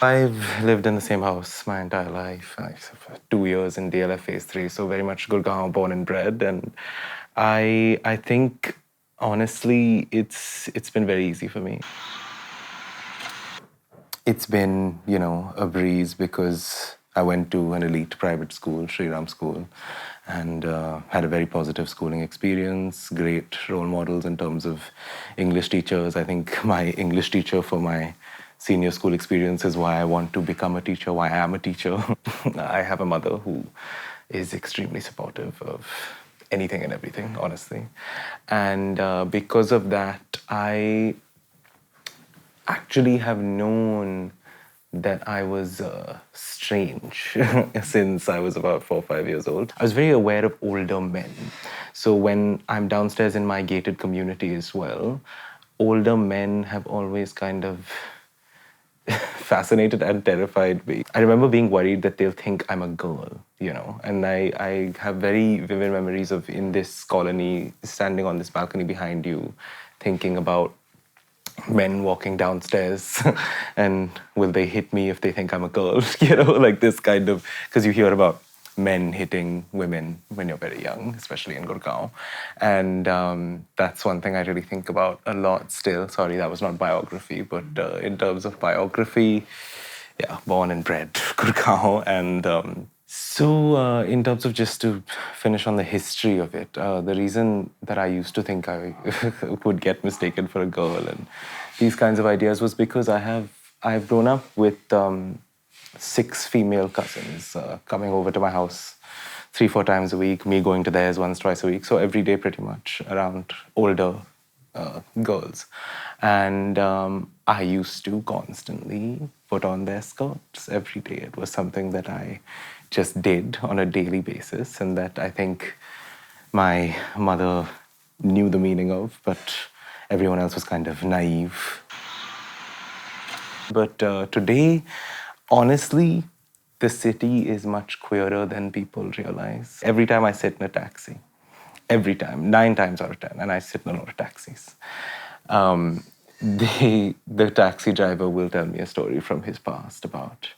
I've lived in the same house my entire life. I've 2 years in DLF Phase 3, so very much Gurgaon born and bred. And I think, honestly, it's been very easy for me. It's been, a breeze because I went to an elite private school, Sri Ram School, and had a very positive schooling experience, great role models in terms of English teachers. I think my English teacher for my senior school experience is why I want to become a teacher, why I am a teacher. I have a mother who is extremely supportive of anything and everything, honestly. And because of that, I actually have known that I was strange since I was about 4 or 5 years old. I was very aware of older men. So when I'm downstairs in my gated community as well, older men have always kind of fascinated and terrified me. I remember being worried that they'll think I'm a girl. And I have very vivid memories of in this colony, standing on this balcony behind you, thinking about men walking downstairs and will they hit me if they think I'm a girl? Like this kind of, because you hear about men hitting women when you're very young, especially in Gurgaon. And that's one thing I really think about a lot still. Sorry, that was not biography, but in terms of biography, yeah, born and bred Gurgaon. And in terms of just to finish on the history of it, the reason that I used to think I would get mistaken for a girl and these kinds of ideas was because I've grown up with 6 female cousins coming over to my house 3 or 4 times a week, me going to theirs once, twice a week. So every day, pretty much, around older girls. And I used to constantly put on their skirts every day. It was something that I just did on a daily basis, and that I think my mother knew the meaning of, but everyone else was kind of naive. But today, honestly, the city is much queerer than people realize. Every time I sit in a taxi, every time, 9 times out of 10, and I sit in a lot of taxis, the taxi driver will tell me a story from his past about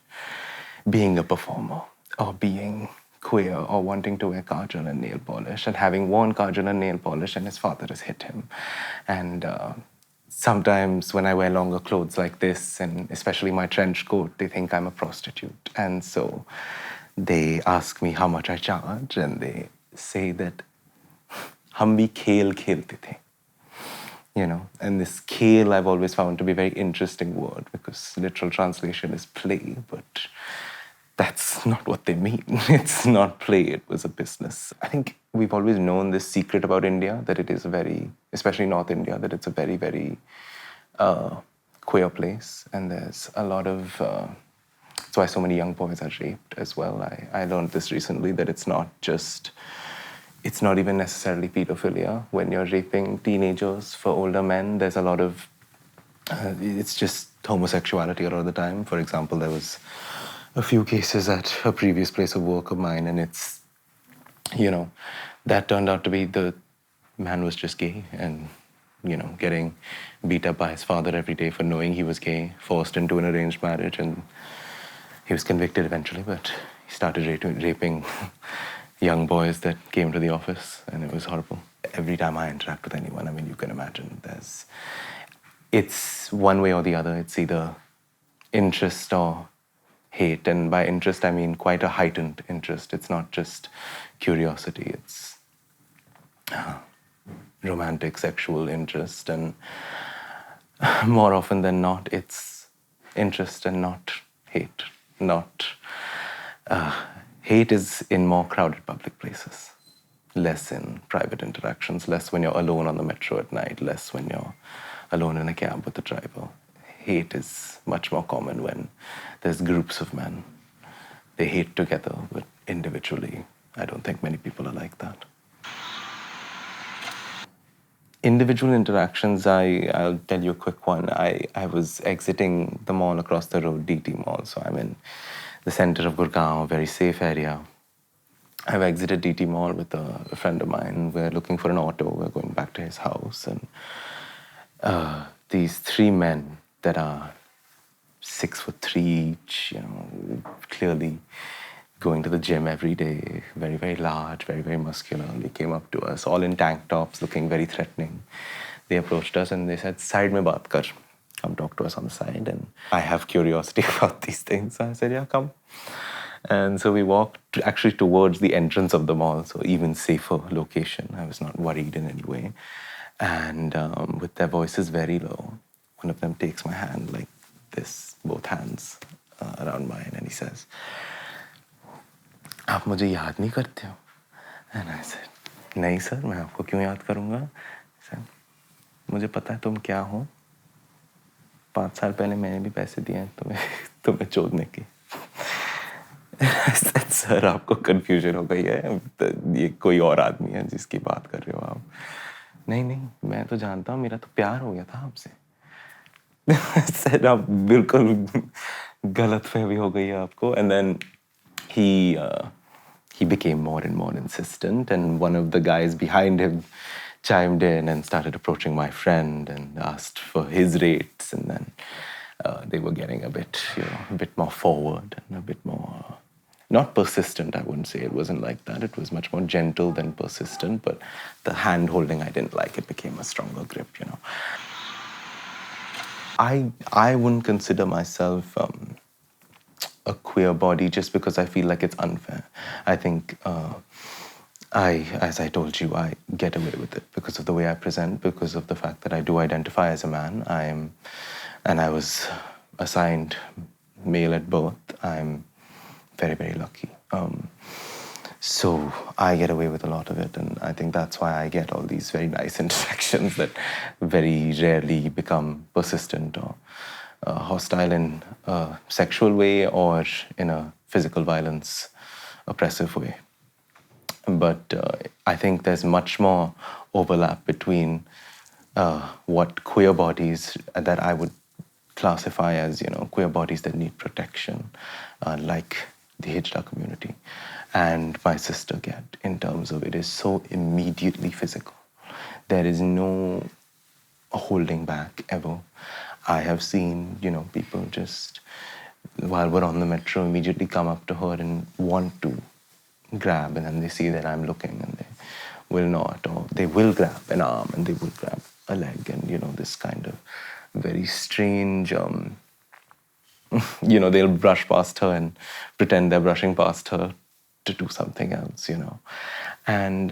being a performer or being queer or wanting to wear kajal and nail polish and having worn kajal and nail polish and his father has hit him. And sometimes when I wear longer clothes like this, and especially my trench coat, they think I'm a prostitute. And so they ask me how much I charge, and they say that hum bhi khel khelte the. And this khel I've always found to be a very interesting word because literal translation is play, but that's not what they mean. It's not play, it was a business. I think we've always known this secret about India, that it is a very, especially North India, that it's a very, very queer place. And there's a lot of, that's why so many young boys are raped as well. I learned this recently, that it's not even necessarily pedophilia. When you're raping teenagers for older men, there's a lot of, it's just homosexuality a lot of the time. For example, there was a few cases at a previous place of work of mine, and it's, that turned out to be the man was just gay and, getting beat up by his father every day for knowing he was gay, forced into an arranged marriage, and he was convicted eventually, but he started raping young boys that came to the office, and it was horrible. Every time I interact with anyone, I mean, you can imagine it's one way or the other. It's either interest or hate, and by interest I mean quite a heightened interest. It's not just curiosity, it's romantic sexual interest, and more often than not it's interest and not hate. Hate is in more crowded public places, less in private interactions, less when you're alone on the metro at night, less when you're alone in a cab with the driver. Hate is much more common when there's groups of men. They hate together, but individually, I don't think many people are like that. Individual interactions, I'll tell you a quick one. I was exiting the mall across the road, DT Mall, so I'm in the center of Gurgaon, a very safe area. I've exited DT Mall with a friend of mine. We're looking for an auto. We're going back to his house, and these 3 men that are 6'3" each, clearly going to the gym every day, very, very large, very, very muscular. They came up to us, all in tank tops, looking very threatening. They approached us and they said, "Side mein baat kar." Come talk to us on the side. And I have curiosity about these things. So I said, "Yeah, come." And so we walked actually towards the entrance of the mall, so even safer location. I was not worried in any way. And with their voices very low, one of them takes my hand like this, both hands around mine, and he says, "आप मुझे याद नहीं करते हो?" And I said, "नहीं sir, मैं आपको क्यों याद करूँगा?" He said, "मुझे पता है तुम क्या हो. 5 साल पहले मैंने भी पैसे दिए हैं तुम्हें चोदने की." सर, आपको कंफ्यूजन हो गई है, ये कोई और आदमी है जिसकी बात कर रहे हो आप. नहीं नहीं, मैं तो जानता हूँ, मेरा तो प्यार हो गया था आपसे. सर, आप बिल्कुल गलतफहमी हो गई है आपको. And then he became more and more insistent, and one of the guys behind him chimed in and started approaching my friend and asked for his rates. And then they were getting a bit more forward and a bit more, not persistent, I wouldn't say. It wasn't like that. It was much more gentle than persistent, but the hand holding I didn't like. It became a stronger grip. I wouldn't consider myself a queer body just because I feel like it's unfair. I think as I told you, I get away with it because of the way I present, because of the fact that I do identify as a man. And I was assigned male at birth. I'm very, very lucky. So I get away with a lot of it, and I think that's why I get all these very nice interactions that very rarely become persistent or hostile in a sexual way or in a physical violence, oppressive way. But I think there's much more overlap between what queer bodies that I would classify as, queer bodies that need protection, like the Hijra community, and my sister get, in terms of it is so immediately physical. There is no holding back ever. I have seen, people just, while we're on the metro, immediately come up to her and want to grab, and then they see that I'm looking and they will not, or they will grab an arm and they will grab a leg, and, this kind of very strange, they'll brush past her and pretend they're brushing past her to do something else, And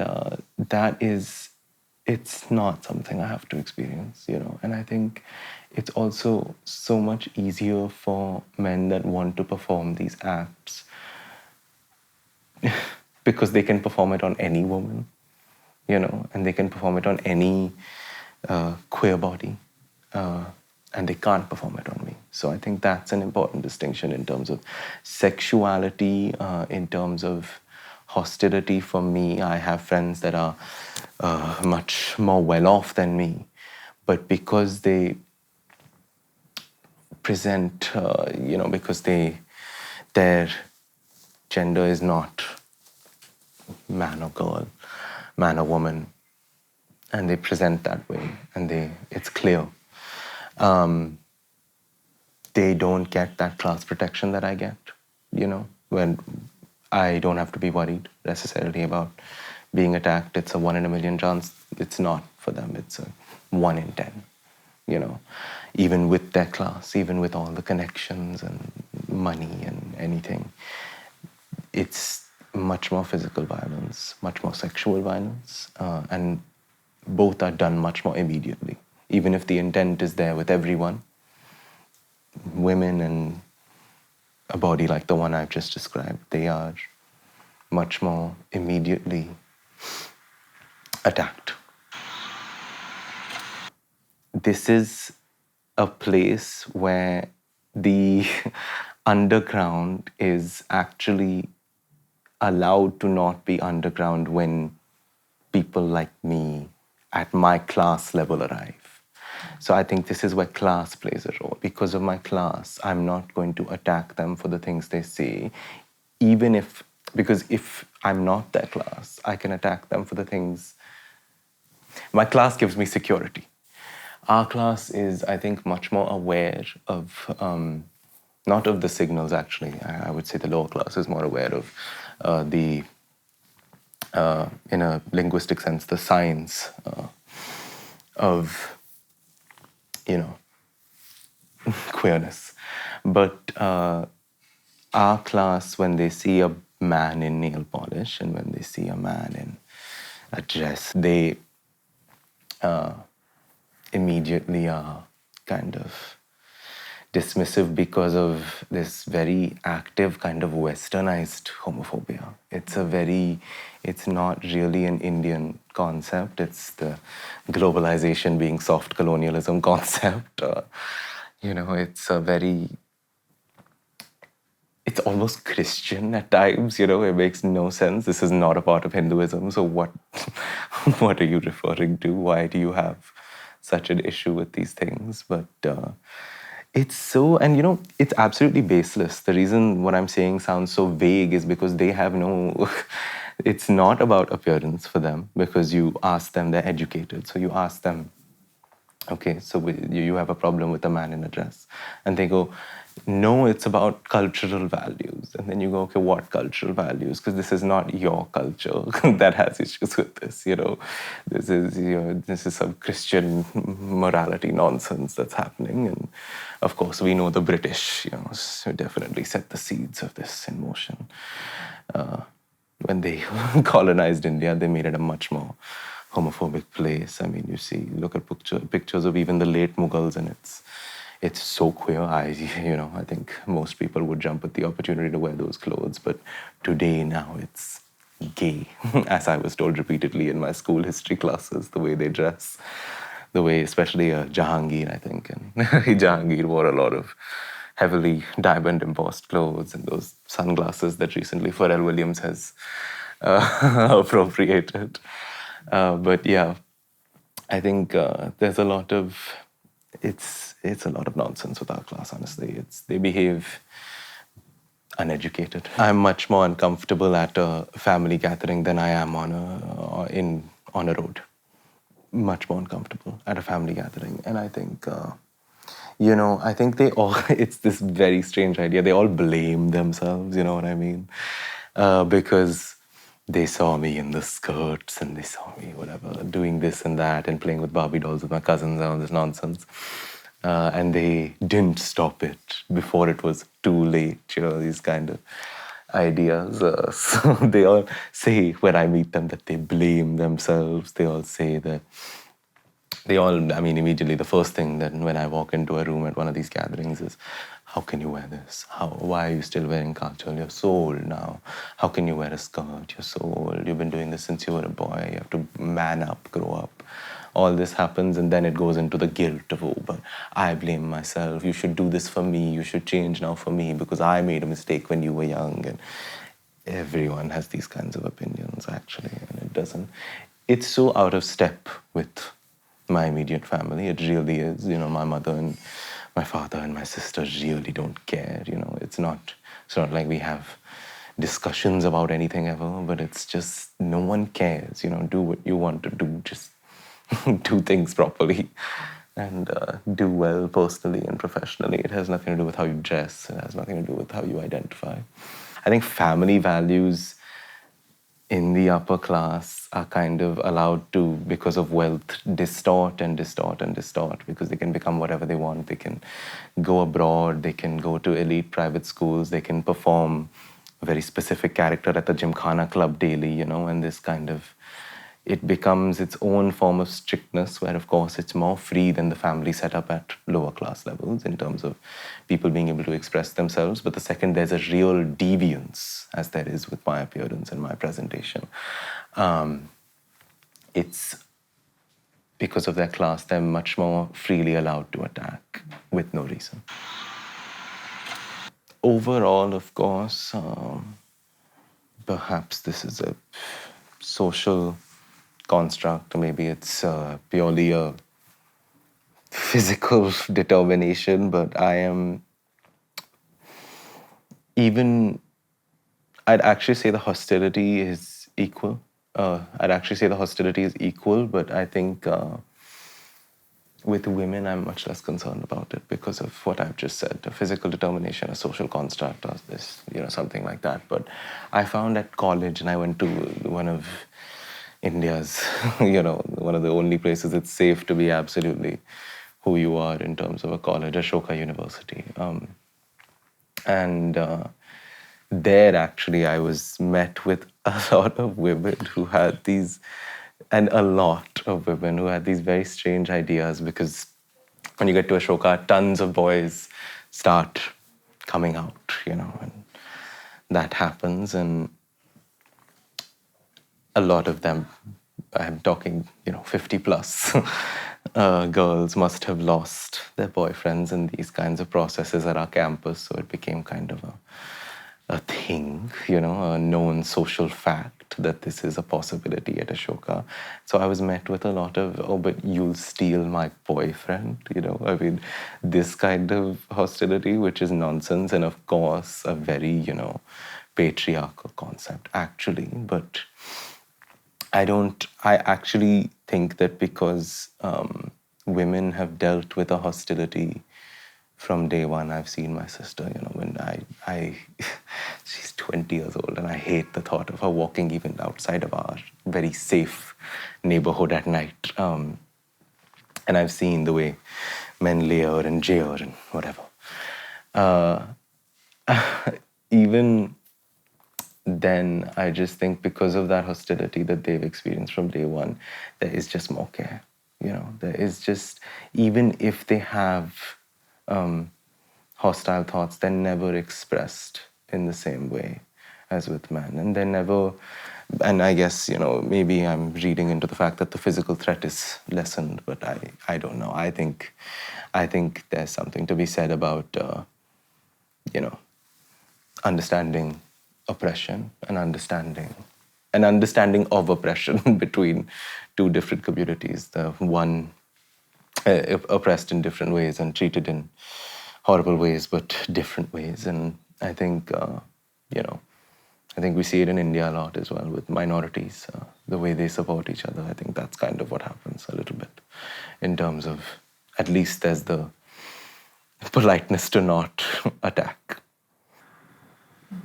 it's not something I have to experience, And I think it's also so much easier for men that want to perform these acts because they can perform it on any woman, and they can perform it on any queer body, and they can't perform it on me. So I think that's an important distinction in terms of sexuality, in terms of hostility. For me, I have friends that are much more well-off than me, but because they present, because their gender is not man or girl, man or woman, and they present that way, and it's clear. They don't get that class protection that I get, when I don't have to be worried necessarily about being attacked. It's a 1 in a million chance. It's not for them. It's a 1 in 10, even with their class, even with all the connections and money and anything. It's much more physical violence, much more sexual violence, and both are done much more immediately. Even if the intent is there with everyone, women and a body like the one I've just described, they are much more immediately attacked. This is a place where the underground is actually allowed to not be underground when people like me at my class level arrive. So I think this is where class plays a role. Because of my class, I'm not going to attack them for the things they say, because if I'm not their class, I can attack them for the things. My class gives me security. Our class is, I think, much more aware of not of the signals actually. I would say the lower class is more aware of the in a linguistic sense, the science of, you know, queerness. But our class, when they see a man in nail polish and when they see a man in a dress, they immediately are kind of dismissive because of this very active kind of westernized homophobia. It's not really an Indian concept. It's the globalization being soft colonialism concept. It's almost Christian at times, it makes no sense. This is not a part of Hinduism, so what, what are you referring to? Why do you have such an issue with these things? But it's so, and it's absolutely baseless. The reason what I'm saying sounds so vague is because they have no, it's not about appearance for them, because you ask them, they're educated. So you ask them, okay, so you have a problem with a man in a dress. And they go, no, it's about cultural values. And then you go, okay, what cultural values? Because this is not your culture that has issues with this, This is some Christian morality nonsense that's happening. And of course, we know the British, who definitely set the seeds of this in motion. When they colonized India, they made it a much more homophobic place. I mean, look at pictures of even the late Mughals, and it's so queer. I think most people would jump at the opportunity to wear those clothes, but today now it's gay, as I was told repeatedly in my school history classes, the way they dress, the way, especially Jahangir, I think, and Jahangir wore a lot of heavily diamond embossed clothes and those sunglasses that recently Pharrell Williams has appropriated. But yeah, I think there's a lot of, it's a lot of nonsense with our class, honestly. They behave uneducated. I'm much more uncomfortable at a family gathering than I am on a road. Much more uncomfortable at a family gathering. And I think, I think they all, it's this very strange idea. They all blame themselves, you know what I mean? Because they saw me in the skirts and they saw me, whatever, doing this and that and playing with Barbie dolls with my cousins and all this nonsense. And they didn't stop it before it was too late, these kind of ideas. So they all say when I meet them that they blame themselves. They all say that immediately the first thing that when I walk into a room at one of these gatherings is, how can you wear this? Why are you still wearing kajal? You're so old now. How can you wear a skirt? You're so old. You've been doing this since you were a boy. You have to man up, grow up. All this happens, and then it goes into the guilt of, oh, but I blame myself. You should do this for me. You should change now for me because I made a mistake when you were young. And everyone has these kinds of opinions, actually, and it's so out of step with my immediate family. It really is. My mother and my father and my sisters really don't care. It's not like we have discussions about anything ever, but it's just no one cares. Do what you want to do. Just do things properly and do well personally and professionally. It has nothing to do with how you dress. It has nothing to do with how you identify. I think family values in the upper class are kind of allowed to, because of wealth, distort and distort and distort, because they can become whatever they want. They can go abroad, they can go to elite private schools, they can perform a very specific character at the Gymkhana club daily, and this kind of, it becomes its own form of strictness, where of course it's more free than the family setup at lower class levels in terms of people being able to express themselves. But the second there's a real deviance, as there is with my appearance and my presentation, it's because of their class, they're much more freely allowed to attack with no reason. Overall, of course, perhaps this is a social construct, or maybe it's purely a physical determination, but I'd actually say the hostility is equal. But I think with women, I'm much less concerned about it because of what I've just said, a physical determination, a social construct, or this, something like that. But I found at college, and I went to one of India's, one of the only places it's safe to be absolutely who you are in terms of a college, Ashoka University. And there, actually, I was met with a lot of women who had these, and a lot of women who had these very strange ideas, because when you get to Ashoka, tons of boys start coming out, and that happens. And a lot of them, I'm talking, 50 plus girls must have lost their boyfriends in these kinds of processes at our campus. So it became kind of a thing, a known social fact that this is a possibility at Ashoka. So I was met with a lot of, oh, but you'll steal my boyfriend, I mean, this kind of hostility, which is nonsense. And of course, a very, patriarchal concept, actually. But I actually think that because women have dealt with a hostility from day one. I've seen my sister, when she's 20 years old, and I hate the thought of her walking even outside of our very safe neighborhood at night. And I've seen the way men layer and jeer and whatever. Even then, I just think because of that hostility that they've experienced from day one, there is just more care. There is just, even if they have hostile thoughts, they're never expressed in the same way as with men. And they're never, and I guess, maybe I'm reading into the fact that the physical threat is lessened, but I don't know. I think there's something to be said about, understanding oppression and understanding of oppression between two different communities. The one oppressed in different ways and treated in horrible ways, but different ways. And I think, I think we see it in India a lot as well with minorities, the way they support each other. I think that's kind of what happens a little bit in terms of, at least there's the politeness to not attack. Do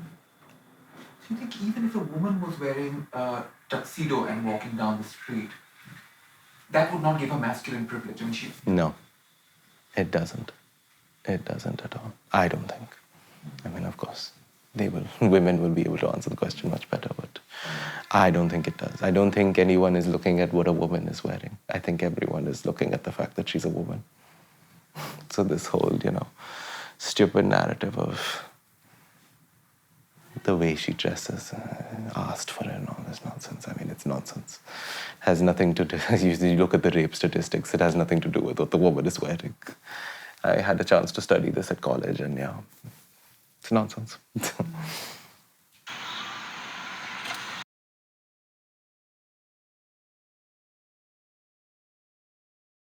you think even if a woman was wearing a tuxedo and walking down the street, that would not give her masculine privilege? I mean, No, it doesn't. It doesn't at all. I don't think. I mean, of course, women will be able to answer the question much better, but I don't think it does. I don't think anyone is looking at what a woman is wearing. I think everyone is looking at the fact that she's a woman. So this whole, stupid narrative of the way she dresses, asked for it and all this nonsense. I mean, it's nonsense. It has nothing to do, you look at the rape statistics, it has nothing to do with what the woman is wearing. I had a chance to study this at college, and yeah, it's nonsense.